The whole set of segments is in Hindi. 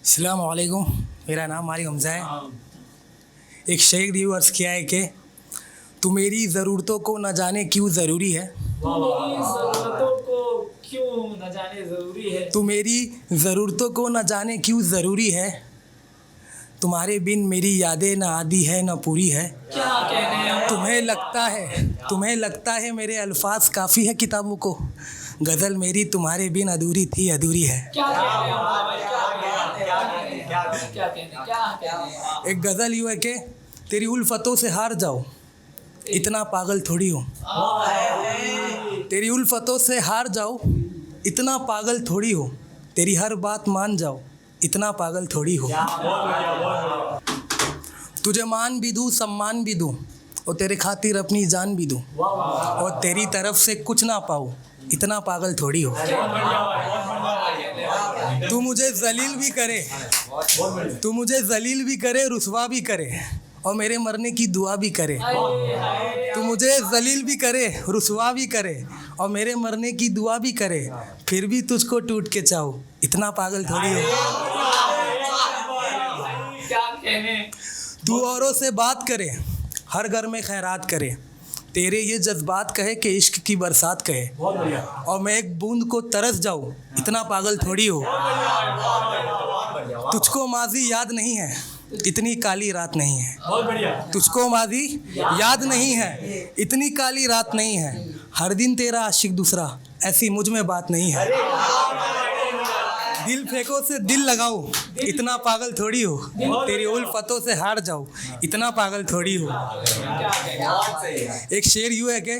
अस्सलाम वालेकुम। मेरा नाम मालिक हमजा है। एक शेर रिव्यू अर्ज़ किया है कि तू मेरी ज़रूरतों को न जाने क्यों ज़रूरी है। ज़रूरतों को क्यों न जाने ज़रूरी है। तू मेरी ज़रूरतों को न जाने क्यों ज़रूरी है। तुम्हारे बिन मेरी यादें न आधी है न पूरी है। क्या कहने हैं तुम्हें लगता है मेरे अल्फाज काफ़ी है किताबों को। गज़ल मेरी तुम्हारे बिन अधूरी थी अधूरी है। क्या कहने हैं क्या कहने हैं। एक गज़ल यूँ है कि तेरी उल्फतों से हार जाओ इतना पागल थोड़ी हो। तेरी उल्फतों से हार जाओ इतना पागल थोड़ी हो। तेरी हर बात मान जाओ इतना पागल थोड़ी हो। तुझे मान भी दूँ सम्मान भी दूँ और तेरे खातिर अपनी जान भी दूँ और तेरी तरफ से कुछ ना पाऊँ इतना पागल थोड़ी हो। तू मुझे जलील भी करे रुसवा भी करे और मेरे मरने की दुआ भी करे। तू मुझे जलील भी करे रुसवा भी करे और मेरे मरने की दुआ भी करे फिर भी तुझको टूट के चाहूँ इतना पागल थोड़ी हो। क्या कहने। तू औरों से बात करे हर घर में खैरात करे तेरे ये जज्बात कहे कि इश्क की बरसात कहे और मैं एक बूंद को तरस जाऊँ इतना पागल थोड़ी हो। तुझको माजी याद नहीं है इतनी काली रात नहीं है। तुझको माजी याद नहीं है इतनी काली रात नहीं है। हर दिन तेरा आशिक दूसरा ऐसी मुझ में बात नहीं है। दिल फेंको से दिल लगाओ इतना पागल थोड़ी हो। तेरी उल्फतों से हार जाओ इतना पागल थोड़ी हो। एक शेर यूँ है कि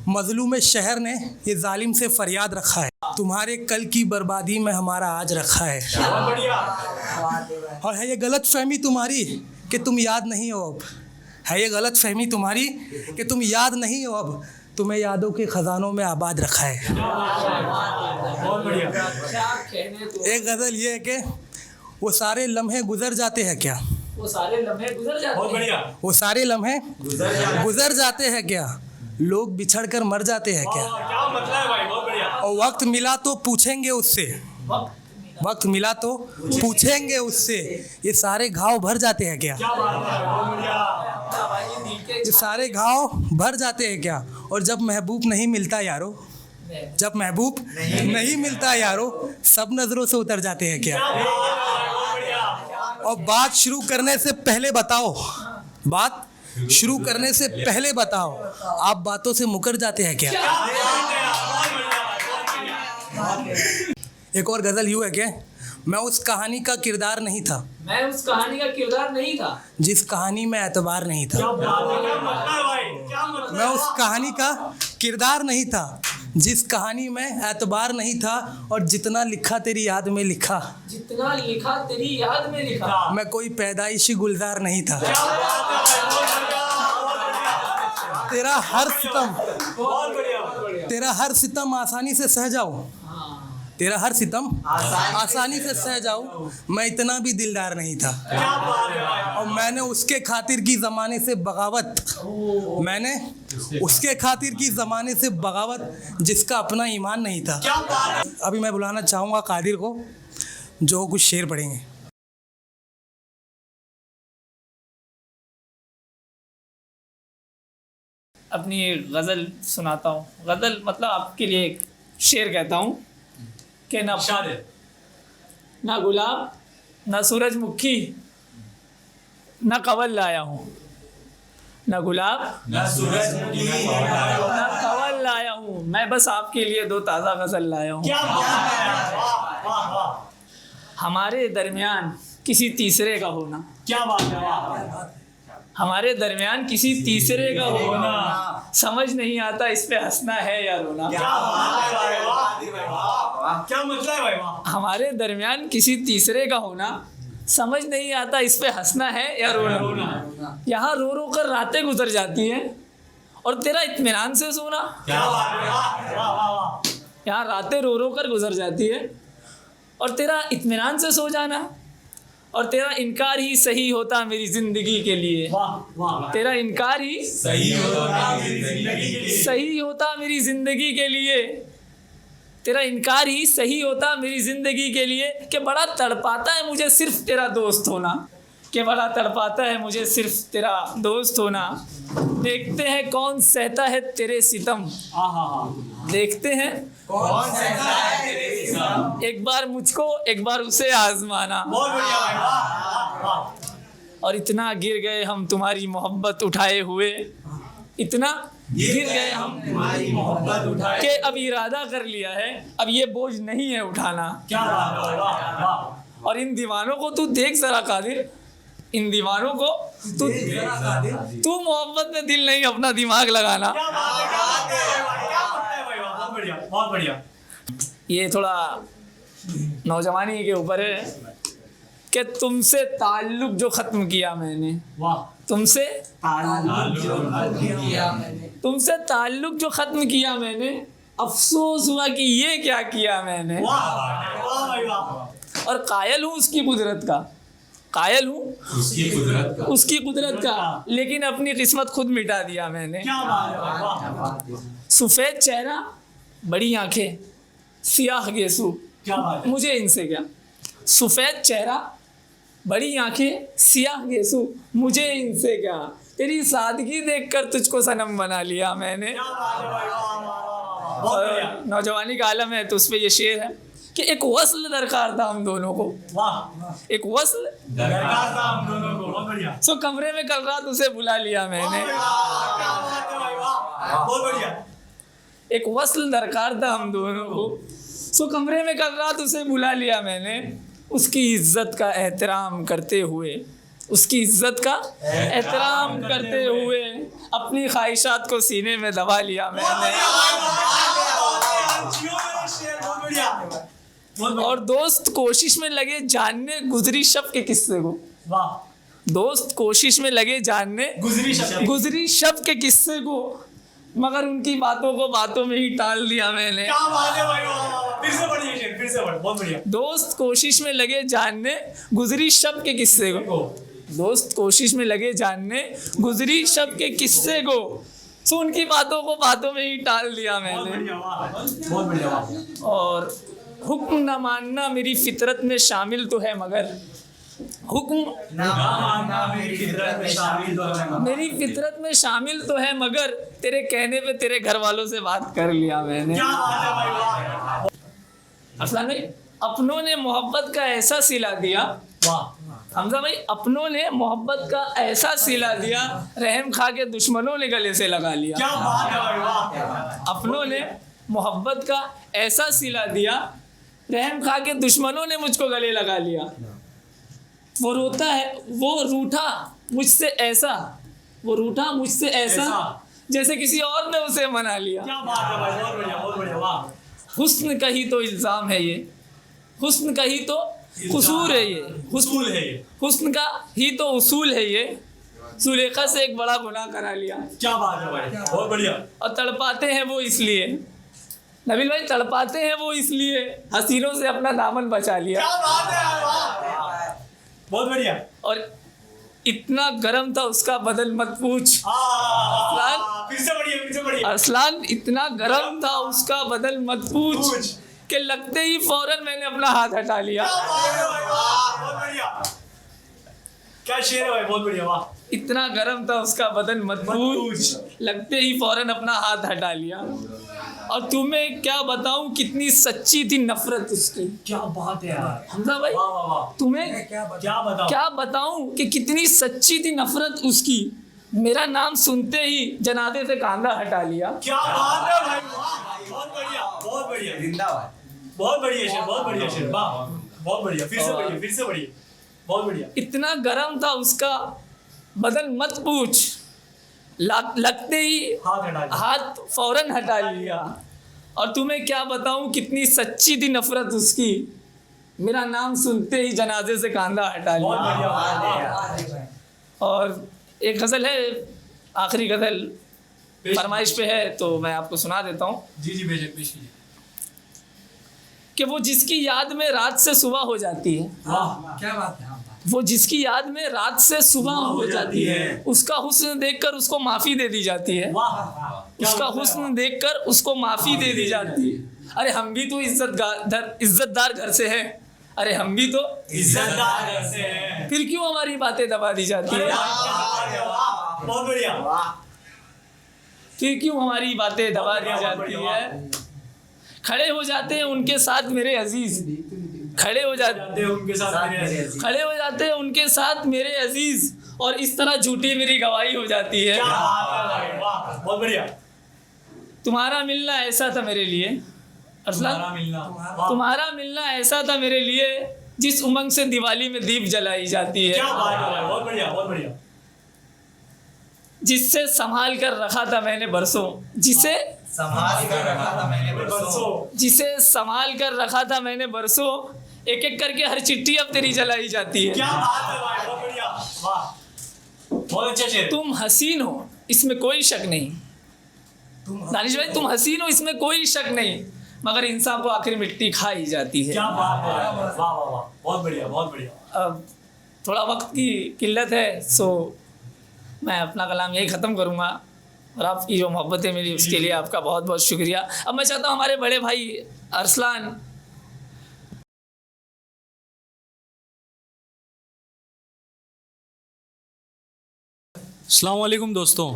मजलूम शहर ने ये जालिम से फरियाद रखा है तुम्हारे कल की बर्बादी में हमारा आज रखा है। और है ये गलत फहमी तुम्हारी कि तुम याद नहीं हो अब। है ये गलत फहमी तुम्हारी कि तुम याद नहीं हो अब। तुम्हें यादों के ख़जानों में आबाद रखा है। एक गज़ल ये है कि वो सारे लम्हे गुजर जाते हैं क्या। वो सारे लम्हे गुजर जाते हैं। वो सारे लम्हे गुजर जाते हैं क्या। लोग बिछड़ कर मर जाते हैं क्या। क्या मतलब है भाई, बहुत बढ़िया। और वक्त मिला तो पूछेंगे उससे वक्त मिला तो पूछेंगे उससे ये सारे घाव भर जाते हैं क्या। क्या बात है, बहुत बढ़िया। ये सारे घाव भर जाते हैं क्या। और जब महबूब नहीं मिलता यारो जब महबूब नहीं मिलता यारो सब नज़रों से उतर जाते हैं क्या। और बात शुरू करने से पहले बताओ आप बातों से मुकर जाते हैं क्या। एक और गज़ल यूँ है कि मैं उस कहानी का किरदार नहीं था जिस कहानी में एतबार नहीं था। मैं उस कहानी का किरदार नहीं था जिस कहानी में एतबार नहीं था और जितना लिखा तेरी याद में लिखा मैं कोई पैदाइशी गुलजार नहीं था। तेरा हर सितम आसानी से सह जाऊं मैं इतना भी दिलदार नहीं था। और मैंने उसके खातिर की ज़माने से बगावत जिसका अपना ईमान नहीं था। अभी मैं बुलाना चाहूँगा कादिर को जो कुछ शेर पढ़ेंगे। अपनी गज़ल सुनाता हूँ। गज़ल मतलब आपके लिए एक शेर कहता हूँ कि ना गुलाब ना सूरजमुखी ना कवल लाया हूँ। ना गुलाब ना कवल लाया हूँ मैं बस आपके लिए दो ताज़ा गज़ल लाया हूँ। हमारे दरमियान किसी तीसरे का होना। क्या बात है। हमारे दरमियान किसी तीसरे का होना समझ नहीं आता इस पे हंसना है या रोना। क्या मतलब है भाई, वाह। हमारे दरमियान किसी तीसरे का होना समझ नहीं आता इस पे हंसना है या रोना। यहाँ रो रो कर रातें गुजर जाती हैं और तेरा इत्मीनान से सोना। क्या बात है, वाह, वाह, वाह। यहाँ रातें रो रो कर गुजर जाती है और तेरा इत्मीनान से सो जाना और तेरा इनकार ही सही होता मेरी ज़िंदगी के लिए। तेरा इनकार ही सही होता मेरी ज़िंदगी के लिए। तेरा इनकार ही सही होता मेरी ज़िंदगी के लिए कि बड़ा तड़पाता है मुझे सिर्फ तेरा दोस्त होना, कि बड़ा तड़पाता है मुझे सिर्फ तेरा दोस्त होना। देखते हैं कौन सहता है तेरे सितम, देखते हैं कौन सहता है तेरे सितम। एक बार मुझको एक बार उसे आजमाना। बहुत बढ़िया भाई, वाह वाह। और इतना गिर गए हम तुम्हारी मोहब्बत उठाए हुए, इतना गिर गए हम तुम्हारी मोहब्बत उठाए कि अब इरादा कर लिया है अब ये बोझ नहीं है उठाना। क्या बात है, वाह वाह। और इन दीवानों को तू देख जरा कादिर, इन दीवानों को तू मोहब्बत में दिल नहीं अपना दिमाग लगाना। क्या बात है, क्या बात है भाई, क्या बात है भाई, वाह, बहुत बढ़िया बहुत बढ़िया। ये थोड़ा नौजवानी के ऊपर है कि तुमसे ताल्लुक जो ख़त्म किया मैंने, वाह। तुमसे किया मैंने, तुमसे ताल्लुक जो ख़त्म किया मैंने, अफसोस हुआ कि ये क्या किया मैंने। वाह वाह भाई वाह। और कायल हूँ उसकी कुदरत का, कायल हूँ उसकी कुदरत का, लेकिन अपनी किस्मत खुद मिटा दिया मैंने। क्या बात है भाई, वाह। सफ़ेद चेहरा बड़ी आंखें सियाह गेसू, क्या बात है। मुझे इनसे क्या। सफ़ेद चेहरा बड़ी आंखें सियाह गेसू, मुझे इनसे क्या। तेरी सादगी देखकर तुझको सनम बना लिया मैंने। क्या बात है भाई, वाह वाह वाह, बहुत और बढ़िया। नौजवानी का आलम है तो उस पर ये शेर है कि एक वस्ल दरकार था हम दोनों को, वाह, एक वस्ल दरकार था हम दोनों को, बहुत बढ़िया। सो कमरे में कल रात उसे बुला लिया मैंने। वाह, क्या बात है भाई, वाह, बहुत बढ़िया। एक वस्ल दरकार था हम दोनों को, सो कमरे में कल रात उसे बुला लिया मैंने। उसकी इज्जत का एहतराम करते हुए, उसकी इज्जत का एहतराम करते हुए अपनी ख्वाहिशात को सीने में दबा लिया मैंने। और दोस्त कोशिश में लगे जानने गुजरी शब के किस्से को, वाह, दोस्त कोशिश में लगे जानने गुजरी शब के किस्से को, मगर उनकी बातों को बातों में ही टाल दिया मैंने। क्या बात है भाई, वाह वाह, फिर से बढ़िया शेर, फिर से बढ़, बहुत बढ़िया। दोस्त कोशिश में लगे जानने गुजरी शब के किस्से को, दोस्त कोशिश में लगे जानने गुजरी शब के किस्से को, सो उनकी बातों को बातों में ही टाल दिया बहुत मैंने। बढ़िया, वाह, बहुत बढ़िया, वाह। और हुक्म न मानना मेरी फितरत में शामिल तो है, मगर हुक्म ना मानना मेरी फितरत में शामिल तो है, मेरी फितरत में शामिल तो है, मगर तेरे कहने पे तेरे घर वालों से बात कर लिया मैंने। क्या बात है भाई, वाह अफसान भाई, अपनों ने मोहब्बत का ऐसा सिला दिया, वाह। हमजा भाई, अपनों ने मोहब्बत का ऐसा सिला दिया, रहम खा के दुश्मनों ने गले से लगा लिया। क्या बात है भाई, वाह। अपनों ने मोहब्बत का ऐसा सिला दिया, रहम खा के दुश्मनों ने मुझको गले लगा लिया। वो रोता है, वो रूठा मुझसे ऐसा, वो रूठा मुझसे ऐसा जैसे किसी और ने उसे मना लिया। क्या बात है भाई, बहुत बढ़िया, बहुत बढ़िया, वाह। हुस्न का ही तो इल्ज़ाम है ये, हुस्न का ही तो कसूर है ये, उसूल है ये। हुस्न का ही तो उसूल है ये, सुलेखा से एक बड़ा गुनाह करा लिया। क्या बात है भाई, बहुत बढ़िया। और तड़पाते हैं वो इसलिए, नबील भाई, तड़पाते हैं वो इसलिए हसीनों से अपना दामन बचा लिया। क्या बात है, वाह, बहुत बढ़िया। और इतना गर्म था उसका बदन मत पूछ, फिर से बढ़िया, फिर से बढ़िया। अरसलान, इतना गर्म था उसका बदन मत पूछ कि लगते ही फौरन मैंने अपना हाथ हटा लिया। क्या बात है भाई, वाह, बहुत बढ़िया। क्या शेर है भाई, बहुत बढ़िया, वाह। इतना गर्म था उसका बदन मत पूछ, लगते ही फौरन अपना हाथ हटा लिया। और तुम्हें क्या बताऊं कितनी सच्ची थी नफरत उसकी। क्या बात है यार, हमजा भाई, वाह वाह वाह। तुम्हें क्या बताओ, क्या बताऊं कि कितनी सच्ची थी नफरत उसकी, मेरा नाम सुनते ही जनाजे से कांधा हटा लिया। क्या बात है भाई, वाह, बहुत बढ़िया, बहुत बढ़िया, जिंदाबाद, बहुत बढ़िया शेर, बहुत बढ़िया शेर, वाह, बहुत बढ़िया। फिर से बढ़िया, फिर से बढ़िया, बहुत बढ़िया। इतना गर्म था उसका बदन मत पूछ, लगते ही हाथ फौरन हटा लिया। और तुम्हें क्या बताऊं कितनी सच्ची थी नफरत उसकी, मेरा नाम सुनते ही जनाजे से कांधा हटा बहुत लिया। बढ़िया। और एक गज़ल है, आखिरी गज़ल फरमाइश पे है तो मैं आपको सुना देता हूँ। जी जी, बेशक, पेश कीजिए। कि वो जिसकी याद में रात से सुबह हो जाती है, वाह, क्या बात है, वो जिसकी याद में रात से सुबह हो जाती है, उसका हुस्न देखकर उसको माफ़ी दे दी जाती है, वाह, उसका हुस्न देखकर उसको माफ़ी दे दी जाती है। अरे हम भी तो इज्जतदार घर से हैं। अरे हम भी तो इज्जतदार घर से हैं। फिर क्यों हमारी बातें दबा दी जाती है? बहुत बढ़िया। फिर क्यों हमारी बातें दबा दी जाती है? खड़े हो जाते हैं उनके साथ मेरे अजीज, खड़े हो जाते हैं उनके साथ मेरे अजीज। खड़े हो जाते हैं उनके साथ मेरे अजीज, और इस तरह झूठी मेरी गवाही हो जाती है। क्या बात है, वाह, बहुत बढ़िया। तुम्हारा मिलना ऐसा था मेरे लिए अरसलान, तुम्हारा मिलना ऐसा था मेरे लिए जिस उमंग से दिवाली में दीप जलाई जाती है। क्या बात है, बहुत बढ़िया, बहुत बढ़िया। जिससे संभाल कर रखा था मैंने बरसों, जिसे संभाल कर रखा था मैंने बरसों, जिसे संभाल कर रखा था मैंने बरसों, एक एक करके हर चिट्ठी अब तेरी जलाई जाती है। क्या बात है भाई, बहुत बढ़िया, वाह, बहुत अच्छा शेर। तुम हसीन हो इसमें कोई शक नहीं, दानिश भाई तुम हसीन हो इसमें कोई शक नहीं, मगर इंसान को आखिर मिट्टी खा ही जाती है। क्या बात है, वाह वाह वाह, बहुत बढ़िया, बहुत बढ़िया। अब थोड़ा वक्त की किल्लत है, सो मैं अपना कलाम यही ख़त्म करूँगा, और आपकी जो मोहब्बतें मिली उसके लिए आपका बहुत बहुत शुक्रिया। अब मैं चाहता हूँ हमारे बड़े भाई अरसलान। अस्सलाम वालेकुम दोस्तों,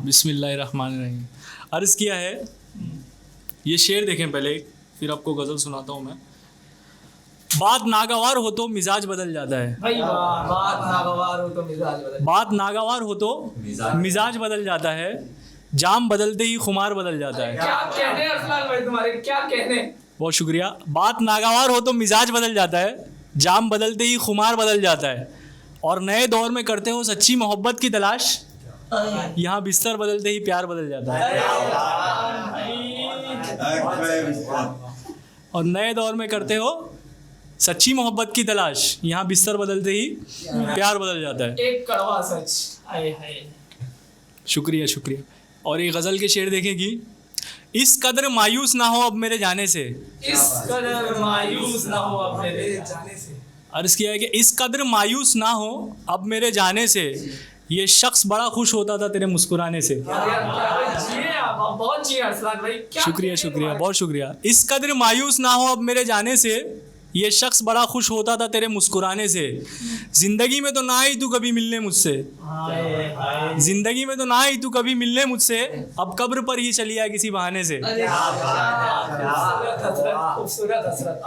बिस्मिल्लाहिर्रहमानिर्रहीम। अर्ज़ किया है, ये शेर देखें पहले, फिर आपको गज़ल सुनाता हूँ मैं। बात नागवार हो तो मिजाज बदल जाता है, बात नागवार हो तो मिजाज बदल, बात नागवार हो तो मिजाज बदल जाता है, जाम बदलते ही खुमार बदल जाता है। क्या कहने अरसलान भाई, तुम्हारे क्या कहने? बहुत शुक्रिया। बात नागवार हो तो मिजाज बदल जाता है, जाम बदलते ही खुमार बदल जाता है, और नए दौर में करते हो सच्ची मोहब्बत की तलाश, यहाँ बिस्तर बदलते ही प्यार बदल जाता है। और नए दौर में करते हो सच्ची मोहब्बत की तलाश, यहाँ बिस्तर बदलते ही प्यार बदल जाता है। एक कड़वा सच, आए हाय। शुक्रिया शुक्रिया। और ये गज़ल के शेर देखें कि इस कदर मायूस ना हो अब मेरे जाने से, इस कदर मायूस ना हो अब मेरे जाने से। अर्ज़ किया है कि इस कदर मायूस ना हो अब मेरे जाने से, ये शख्स बड़ा खुश होता था तेरे मुस्कुराने से। बहुत जिए अरसलान भाई, शुक्रिया शुक्रिया, बहुत शुक्रिया। इस कदर मायूस ना हो अब मेरे जाने से, ये शख्स बड़ा खुश होता था तेरे मुस्कुराने से। जिंदगी में तो ना ही तू कभी मिलने मुझसे, जिंदगी में तो ना ही तू कभी मिलने मुझसे, अब कब्र पर ही चली आए किसी बहाने से। खूबसूरत हसरत,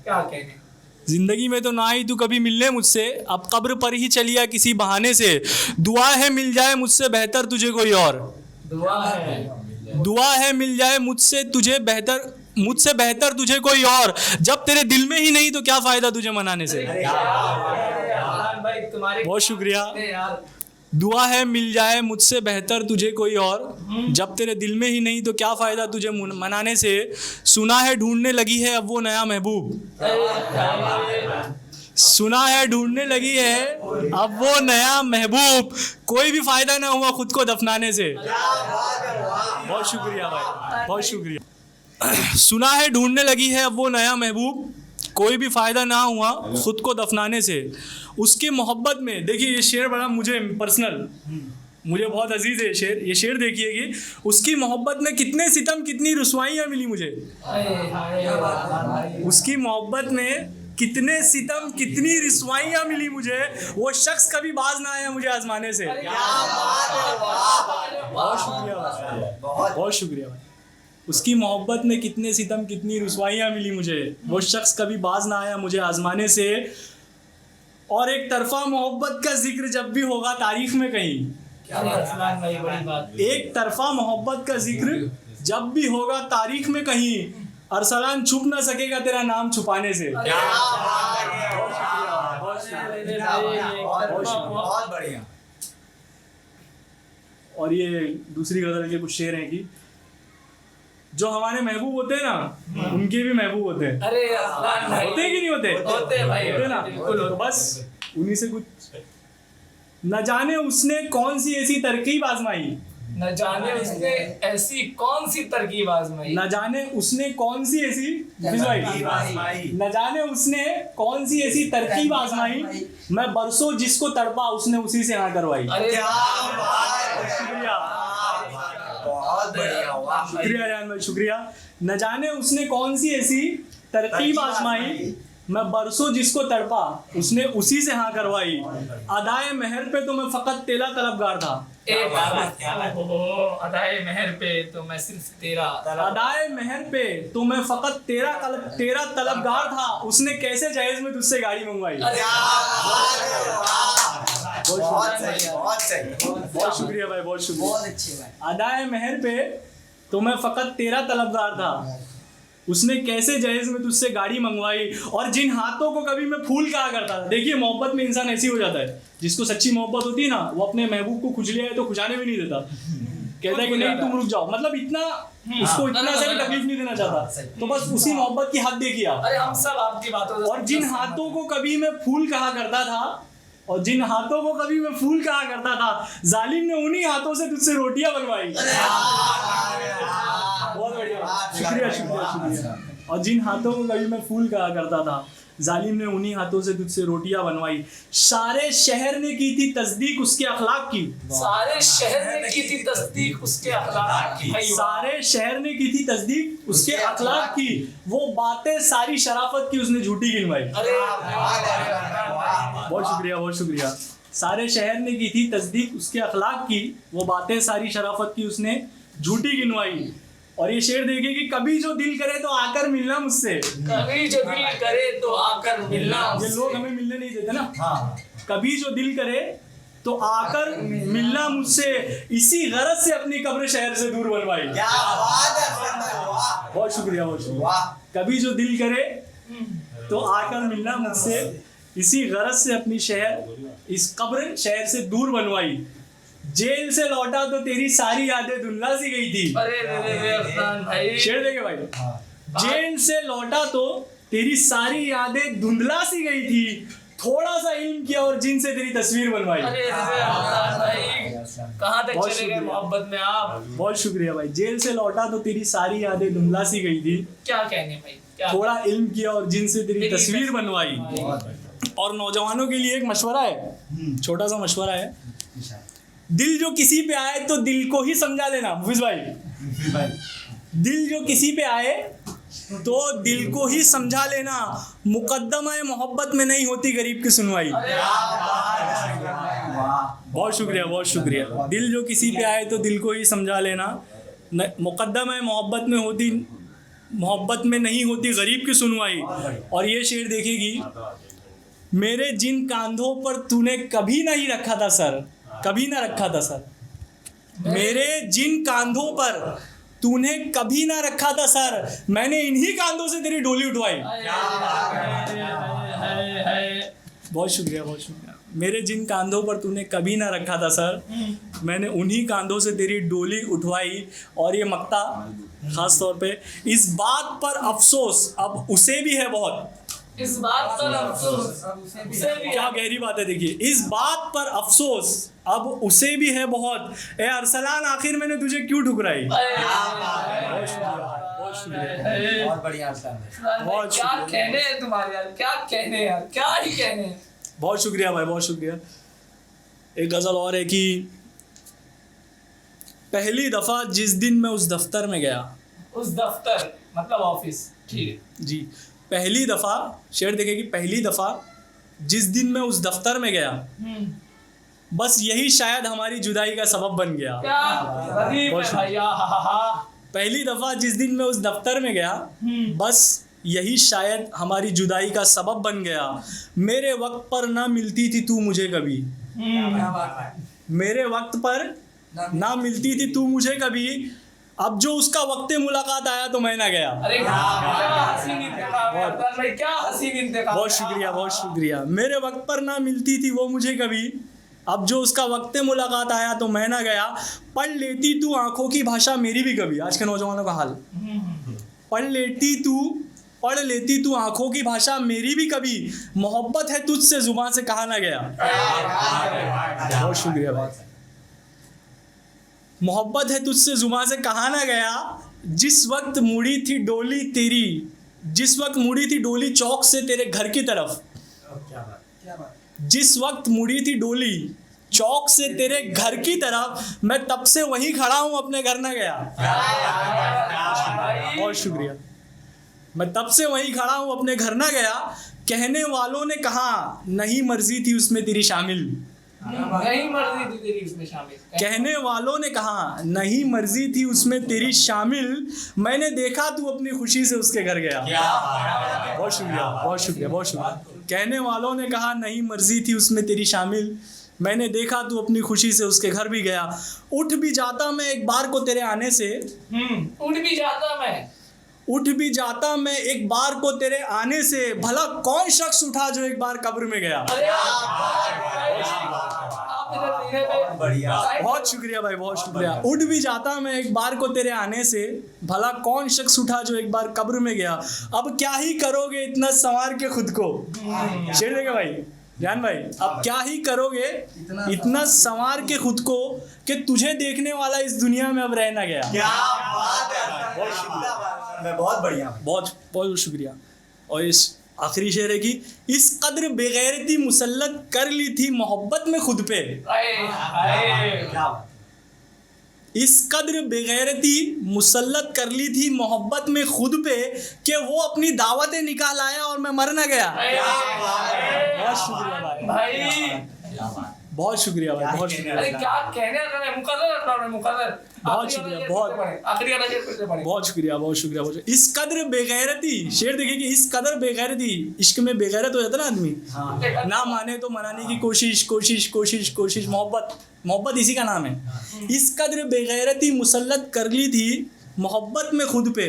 क्या कहने। जिंदगी में तो ना ही तू कभी मिलने मुझसे, अब कब्र पर ही चली आए किसी बहाने से। दुआ है मिल जाए मुझसे बेहतर तुझे कोई और, दुआ है मिल जाए मुझसे बेहतर तुझे कोई और, जब तेरे दिल में ही नहीं तो क्या फ़ायदा तुझे मनाने से। बहुत शुक्रिया। दुआ है मिल जाए मुझसे बेहतर तुझे कोई और, जब तेरे दिल में ही नहीं तो क्या फ़ायदा तुझे मनाने से। सुना है ढूंढने लगी है अब वो नया महबूब, सुना है ढूंढने लगी है अब वो नया महबूब, कोई भी फ़ायदा ना हुआ खुद को दफनाने से। बहुत शुक्रिया भाई, बहुत शुक्रिया। सुना है ढूंढने लगी है अब वो नया महबूब, कोई भी फ़ायदा ना हुआ खुद को दफनाने से। उसकी मोहब्बत में, देखिए ये शेर बड़ा मुझे पर्सनल, मुझे बहुत अजीज़ है ये शेर। ये शेर देखिए कि उसकी मोहब्बत में कितने सितम कितनी रुसवाइयाँ मिली मुझे, उसकी मोहब्बत में कितने सितम कितनी रिसवाइयाँ मिली मुझे, वो शख्स कभी बाज ना आया मुझे आजमाने से। बहुत शुक्रिया भाई, बहुत शुक्रिया भाई। उसकी मोहब्बत में कितने सितम कितनी रुसवाइयाँ मिली मुझे, वो शख्स कभी बाज ना आया मुझे आजमाने से। और एक तरफा मोहब्बत का जिक्र जब भी होगा तारीख में कहीं, एक तरफा मोहब्बत का जिक्र जब भी होगा तारीख में कहीं, अरसलान छुप ना सकेगा तेरा नाम छुपाने से। बहुत बढ़िया। और ये दूसरी गज़ल के कुछ शेर हैं कि जो हमारे महबूब होते हैं ना, उनके भी महबूब होते हैं। अरे अरसलान भाई, होते हैं कि नहीं होते? होते हैं भाई, होते हैं ना। तो बस उन्हीं से कुछ, न जाने उसने कौन सी ऐसी तरकीब आजमाई, न जाने उसने ऐसी कौन सी तरकीब आजमाई, न जाने उसने कौन सी ऐसी न जाने उसने कौन सी ऐसी तरकीब आजमाई, मैं बरसों जिसको तड़पा उसने उसी से हाँ करवाई। अरे शुक्रिया। शुक्रिया जान भाई, शुक्रिया। न जाने उसने कौन सी ऐसी तरकीब आजमाई, मैं बरसों जिसको तड़पा उसने उसी से हाँ करवाई। अदाए मेहर पे तो मैं फकत तेरा तलबगार था। अदाए मेहर पे तो मैं सिर्फ तेरा अदाए मेहर पे तो मैं फकत तेरा तलबगार था, उसने कैसे जहेज में तुझसे गाड़ी मंगवाई। बहुत शुक्रिया भाई, बहुत शुक्रिया। अदाए मेहर पे तो मैं फकत तेरा तलबगार था, उसने कैसे जहेज में तुझसे गाड़ी मंगवाई। और जिन हाथों को कभी मैं फूल कहा करता था। देखिए मोहब्बत में इंसान ऐसी हो जाता है, जिसको सच्ची मोहब्बत होती है ना, वो अपने महबूब को खुजली आए तो खुजाने भी नहीं देता, कहता है कि नहीं तुम रुक जाओ, मतलब इतना उसको इतना सा भी तकलीफ नहीं देना चाहता। तो बस उसी मोहब्बत की हद देखिए आप। अरे हम सब आपकी बातों से और जिन हाथों को कभी मैं फूल कहा करता था, और जिन हाथों को कभी मैं फूल कहा करता था, जालिम ने उन्हीं हाथों से तुझसे रोटियां बनवाई। बहुत बढ़िया, शुक्रिया शुक्रिया शुक्रिया। और जिन हाथों को कभी मैं फूल कहा करता था, जालिम ने उन्हीं हाथों से तुझसे रोटियां बनवाई। सारे शहर ने की थी तस्दीक उसके अखलाक की। सारे शहर ने की थी तस्दीक उसके अखलाक की। सारे शहर ने की थी तस्दीक उसके अखलाक की, वो बातें सारी शराफत की उसने झूठी गिनवाई। बहुत शुक्रिया, बहुत शुक्रिया। सारे शहर ने की थी तस्दीक उसके अखलाक की, वो बातें सारी शराफत की उसने झूठी गिनवाई। और ये शेर देखिए कि कभी जो दिल करे तो आकर मिलना मुझसे। कभी जो दिल करे तो आकर मिलना। ये लोग हमें मिलने नहीं देते ना। कभी जो दिल करे तो आकर मिलना मुझसे, इसी गरज से अपनी कब्र शहर से दूर बनवाई। बहुत शुक्रिया, बहुत शुक्रिया। कभी जो दिल करे तो आकर मिलना मुझसे, इसी गरज से अपनी इस कब्र शहर से दूर बनवाई। जेल से लौटा तो तेरी सारी यादें धुंधला सी गई थी। अरे अफसान भाई, शेर देखे भाई। जेल से लौटा तो तेरी सारी यादें धुंधला सी गई थी, थोड़ा सा इल्म किया और जिन से तेरी तस्वीर बनवाई। अरे अफसान भाई, कहाँ तक चले गए मोहब्बत में आप। बहुत शुक्रिया भाई। जेल से लौटा तो तेरी सारी यादें धुंधला सी गई थी, क्या कहने भाई, क्या थोड़ा इल्म किया और जिन से तेरी तस्वीर बनवाई। और नौजवानों के लिए एक मशवरा है, छोटा सा मशवरा है। दिल जो किसी पे आए तो दिल को ही समझा लेना। मुफीज भाई, दिल जो किसी पे आए तो दिल को ही समझा लेना, मुकद्दमा मोहब्बत में नहीं होती गरीब की सुनवाई। बहुत शुक्रिया, बहुत शुक्रिया। दिल जो किसी पे आए तो दिल को ही समझा लेना, मुकद्दमा मोहब्बत में नहीं होती गरीब की सुनवाई। और ये शेर देखेगी, मेरे जिन कांधों पर तूने कभी नहीं रखा था सर, कभी ना रखा था सर, मेरे जिन कांधों पर तूने कभी ना रखा था सर, मैंने इन्हीं कांधों से तेरी डोली उठवाई। बहुत शुक्रिया, बहुत शुक्रिया। मेरे जिन कांधों पर तूने कभी ना रखा था सर, मैंने उन्हीं कांधों से तेरी डोली उठवाई। और ये मक्ता खास तौर पे, इस बात पर अफसोस अब उसे भी है बहुत। इस बात पर अफसोस उसे भी, क्या गहरी बात है देखिए। इस बात पर अफसोस अब उसे भी है बहुत, ए अरसलान आखिर मैंने तुझे क्यों ठुकराई। बहुत शुक्रिया, बहुत बढ़िया अरसलान। बहुत क्या शुक्रिया, कहने हैं तुम्हारे यार, क्या कहने यार, क्या ही कहने। बहुत शुक्रिया भाई, बहुत शुक्रिया। एक गजल और है कि पहली दफा जिस दिन मैं उस दफ्तर में गया। उस दफ्तर मतलब ऑफिस, ठीक है जी। पहली दफा, शेर देखे कि पहली दफा जिस दिन मैं उस दफ्तर में गया, बस यही शायद हमारी जुदाई का सबब बन गया। क्या गरीब है भैया, पहली दफा जिस दिन मैं उस दफ्तर में गया, बस यही शायद हमारी जुदाई का सबब बन गया। मेरे वक्त पर ना मिलती थी तू मुझे कभी, मेरे वक्त पर ना मिलती थी तू मुझे कभी, अब जो उसका वक्त मुलाकात आया तो मैं ना गया। अरे क्या हसीन इंतखाब है अरसलान भाई, क्या हसीन इंतखाब। बहुत शुक्रिया, बहुत शुक्रिया। मेरे वक्त पर ना मिलती थी वो मुझे कभी, अब जो उसका वक्त मुलाकात आया तो मैं ना गया। पढ़ लेती तू आंखों की भाषा मेरी भी कभी, आज के नौजवानों का हाल। पढ़ लेती तू आंखों की भाषा मेरी भी कभी, मोहब्बत है तुझसे जुबान से कहा ना गया। बहुत शुक्रिया भाई। मोहब्बत है तुझसे जुबान से कहा ना गया, जिस वक्त मुड़ी थी डोली तेरी, जिस वक्त मुड़ी थी डोली चौक से तेरे घर की तरफ, जिस वक्त मुड़ी थी डोली चौक से तेरे घर की तरफ, मैं तब से वहीं खड़ा हूं, अपने घर न गया। बहुत शुक्रिया। मैं तब से वहीं खड़ा हूं, अपने घर न गया। कहने वालों ने कहा नहीं मर्जी थी उसमें तेरी शामिल। नहीं मर्जी थी तेरी उसमें शामिल। कहने वालों ने कहा नहीं मर्जी थी उसमें तेरी शामिल, मैंने देखा तू अपनी खुशी से उसके घर गया। बहुत शुक्रिया, बहुत शुक्रिया, बहुत शुक्रिया। कहने वालों ने कहा नहीं मर्जी थी उसमें तेरी शामिल, मैंने देखा तू अपनी खुशी से उसके घर भी गया। उठ भी जाता मैं एक बार को तेरे आने से, उठ भी जाता मैं, उठ भी जाता मैं एक बार को तेरे आने से, भला कौन शख्स उठा जो एक बार कब्र में गया। बहुत शुक्रिया भाई, बहुत शुक्रिया। उठ भी जाता मैं एक बार को तेरे आने से, भला कौन शख्स उठा जो एक बार कब्र में गया। अब क्या ही करोगे इतना संवार के खुद को। शेर देगा भाई ध्यान भाई, अब क्या ही करोगे इतना संवार के खुद को कि तुझे देखने वाला इस दुनिया में अब रह ना गया। क्या बात है, बहुत बढ़िया, बहुत बहुत शुक्रिया। और इस आखिरी शेर है कि इस कद्र बेगैरती मुसल्लत कर ली थी मोहब्बत में खुद पे। इस कद्र बेगैरती मुसल्लत कर ली थी मोहब्बत में खुद पे कि वो अपनी दावतें निकाल आया और मैं मर ना गया। बहुत शुक्रिया भाई, बहुत शुक्रिया भाई, बहुत शुक्रिया। अरे क्या कहने लगा है, मुकद्दर मुकद्दर। बहुत शुक्रिया, आखिरी वाला शेर फिर से पढ़े। बहुत शुक्रिया, बहुत शुक्रिया, बहुत शुक्रिया। इस कद्र बेगैरती, शेर देखिए कि इस कद्र बेगैरती, इश्क में बेगैरत हो जाता ना आदमी, ना माने तो मनाने की कोशिश कोशिश कोशिश कोशिश, मोहब्बत मोहब्बत इसी का नाम है। इस कद्र बेगैरती मुसल्लत कर ली थी मोहब्बत में खुद पे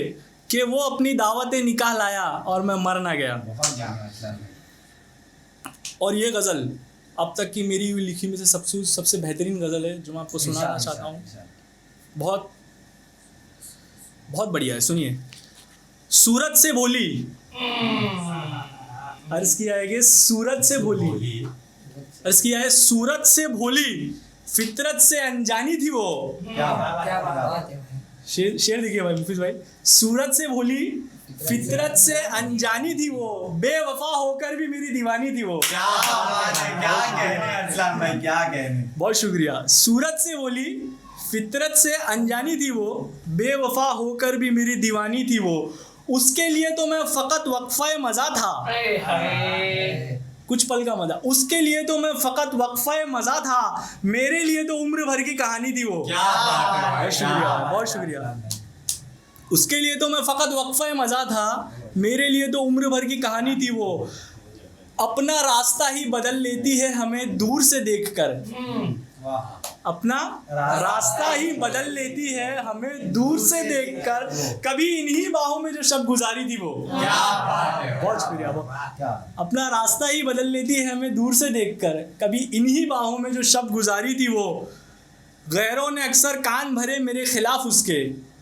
कि वो अपनी दावतें निकाल आया और मैं मर ना गया। और ये गज़ल अब तक की मेरी लिखी में से सबसे बेहतरीन गज़ल है जो मैं आपको सुनाना चाहता हूँ। बहुत बहुत बढ़िया है, सुनिए। सूरत से बोली, अर्ज किया है कि सूरत से बोली, अर्ज किया है सूरत से बोली, फितरत से अनजानी थी वो। शेर देखिए भाई मुफीज भाई, सूरत से बोली, फितरत से अनजानी थी वो, बेवफा होकर भी मेरी दीवानी थी वो। क्या कहने अरसलान भाई, क्या कहने। बहुत शुक्रिया। सूरत से बोली, फितरत से अनजानी थी वो, बेवफा होकर भी मेरी दीवानी थी वो। उसके लिए तो मैं फकत वक्फा मज़ा था, कुछ पल का मज़ा। उसके लिए तो मैं फकत वक्फा मज़ा था, मेरे लिए तो उम्र भर की कहानी थी वो। बहुत शुक्रिया, बहुत शुक्रिया। उसके लिए तो मैं फकत वक्फा मज़ा था, मेरे लिए तो उम्र भर की कहानी थी वो। अपना रास्ता ही बदल लेती है हमें दूर से देखकर, अपना रास्ता ही बदल लेती है हमें दूर से देखकर, कभी इन्हीं बाहों में जो शब गुजारी थी वो। बहुत शुक्रिया। अपना रास्ता ही बदल लेती है हमें दूर से देखकर, कभी इन्हीं बाहों में जो शब गुजारी थी वो। गैरों ने अक्सर कान भरे मेरे खिलाफ उसके।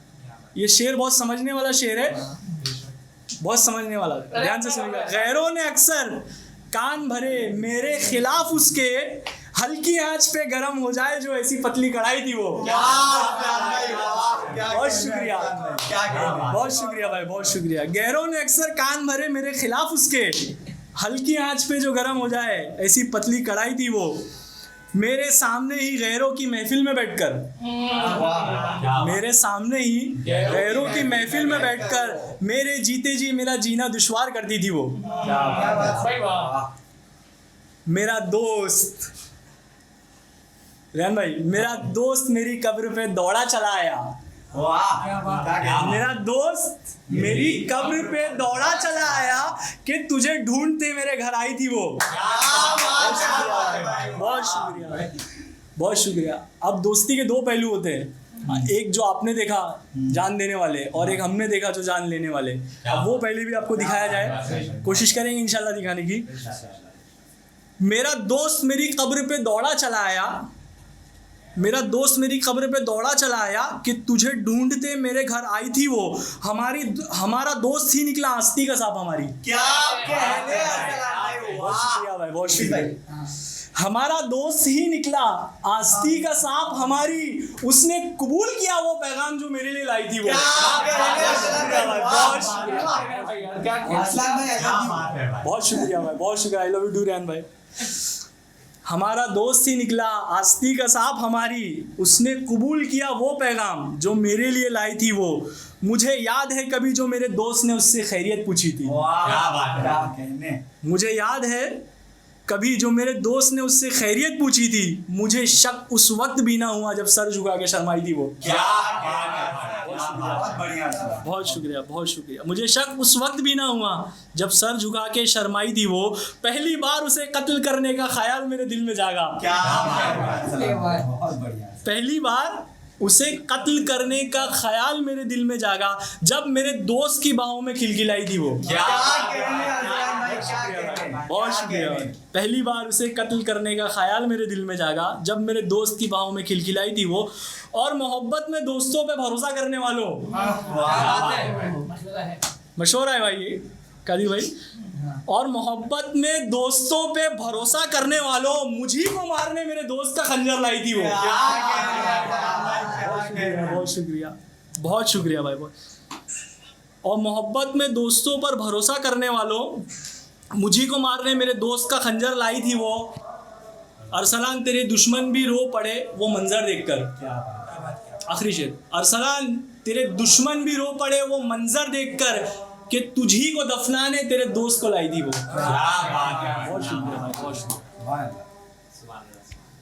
ये शेर बहुत समझने वाला शेर है, बहुत समझने वाला, ध्यान से सुनिएगा। गैरों ने अक्सर कान भरे मेरे खिलाफ उसके, हल्की आंच पे गरम हो जाए जो ऐसी पतली कढ़ाई थी वो। बहुत शुक्रिया, बहुत शुक्रिया भाई, बहुत शुक्रिया। गैरों ने अक्सर कान भरे मेरे खिलाफ उसके, हल्की आंच पे जो गरम हो जाए ऐसी पतली कढ़ाई थी वो। मेरे सामने ही गैरों की महफिल में बैठकर, मेरे सामने ही गैरों की महफिल में बैठकर मेरे जीते जी मेरा जीना दुश्वार करती थी वो। मेरा दोस्त रेहान भाई, मेरा दोस्त मेरी कब्र पे दौड़ा चला आया। मेरा दोस्त मेरी कब्र पे दौड़ा चला आया कि तुझे ढूंढते मेरे घर आई थी वो। बहुत शुक्रिया, बहुत शुक्रिया। अब दोस्ती के दो पहलू होते हैं, एक जो आपने देखा जान देने वाले, और एक हमने देखा जो जान लेने वाले। अब वो पहले भी आपको दिखाया जाए, कोशिश करेंगे इंशाल्लाह दिखाने की। मेरा दोस्त मेरी कब्र पे दौड़ा चला आया, मेरा दोस्त मेरी कब्र पे दौड़ा चला आया कि तुझे ढूंढते मेरे घर आई थी वो। हमारा दोस्त ही निकला आस्ती का सांप हमारी। क्या कहने। बहुत शुक्रिया भाई, बहुत शुक्रिया। हमारा दोस्त ही निकला आस्ती का सांप हमारी, उसने कबूल किया वो पैगाम जो मेरे लिए लाई थी वो। बहुत शुक्रिया भाई, बहुत शुक्रिया। I love you too Rehan भाई। हमारा दोस्त ही निकला आस्ती का सांप हमारी, उसने कबूल किया वो पैगाम जो मेरे लिए लाई थी वो। मुझे याद है कभी जो मेरे दोस्त ने उससे खैरियत पूछी थी। क्या बात है। मुझे याद है कभी जो मेरे दोस्त ने उससे खैरियत पूछी थी, मुझे शक उस वक्त भी ना हुआ जब सर झुका के शर्माई थी वो। क्या बात है, बहुत बढ़िया। बहुत शुक्रिया, बहुत शुक्रिया। मुझे शक उस वक्त भी ना हुआ जब सर झुका के शर्माई थी वो। पहली बार उसे कत्ल करने का ख्याल मेरे दिल में जागा। क्या बात है, बहुत बढ़िया। पहली बार उसे कत्ल करने का ख्याल मेरे दिल में जागा जब मेरे दोस्त की बाहों में खिलखिलाई थी वो। क्या बहुत शुक्रिया। पहली बार उसे कत्ल करने का ख्याल मेरे दिल में जागा जब मेरे दोस्त की बाहों में खिलखिलाई थी वो। और मोहब्बत में दोस्तों पे भरोसा करने वालों, मशहूर है भाई ये कादी भाई। और मोहब्बत में दोस्तों पे भरोसा करने वालों, मुझी को मारने मेरे दोस्त का खंजर लाई थी वो। बहुत शुक्रिया, बहुत शुक्रिया भाई, बहुत। और मोहब्बत में दोस्तों पर भरोसा करने वालों, मुझी को मारने मेरे दोस्त का खंजर लाई थी वो। अरसलान तेरे दुश्मन भी रो पड़े वो मंजर देखकर। आखिरी शेर। अरसलान तेरे दुश्मन भी रो पड़े वो मंजर देखकर कि तुझी को दफनाने तेरे दोस्त को लाई थी वो। क्या बात है। बहुत शुक्रिया भाई, बहुत शुक्रिया।